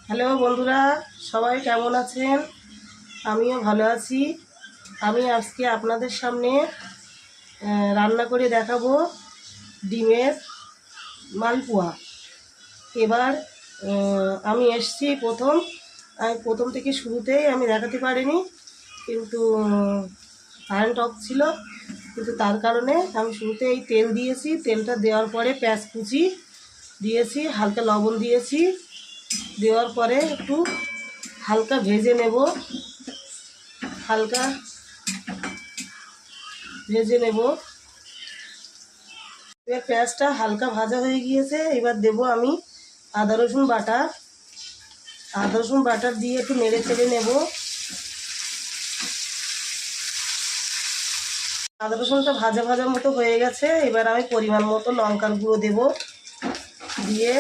Hello বন্ধুরা, সবাই কেমন আছেন? আমিও ভালো আছি। আমি আজকে আপনাদের সামনে রান্না করে দেখাবো ডিমের মালপোয়া। এবার আমি এসছি প্রথম থেকে শুরুতেই আমি দেখাতে পারিনি, কিন্তু কারেন্ট অফ ছিল। কিন্তু তার কারণে আমি শুরুতে এই তেল দিয়েছি, তেলটা দেওয়ার পরে পেঁয়াজ কুচি দিয়েছি, হালকা লবণ দিয়েছি, দেওয়ার পরে একটু হালকা ভেজে নেব। হালকা ভেজে নেব। এবার পেঁয়াজটা হালকা ভাজা হয়ে গিয়েছে। এবার দেব আমি আদা রসুন বাটা। আদা রসুন বাটা দিয়ে একটু নেড়ে চেড়ে নেব। আদা রসুনটা ভাজা ভাজা মতো হয়ে গেছে। এবার আমি পরিমাণ মতো লঙ্কার গুঁড়ো দেব, দিয়ে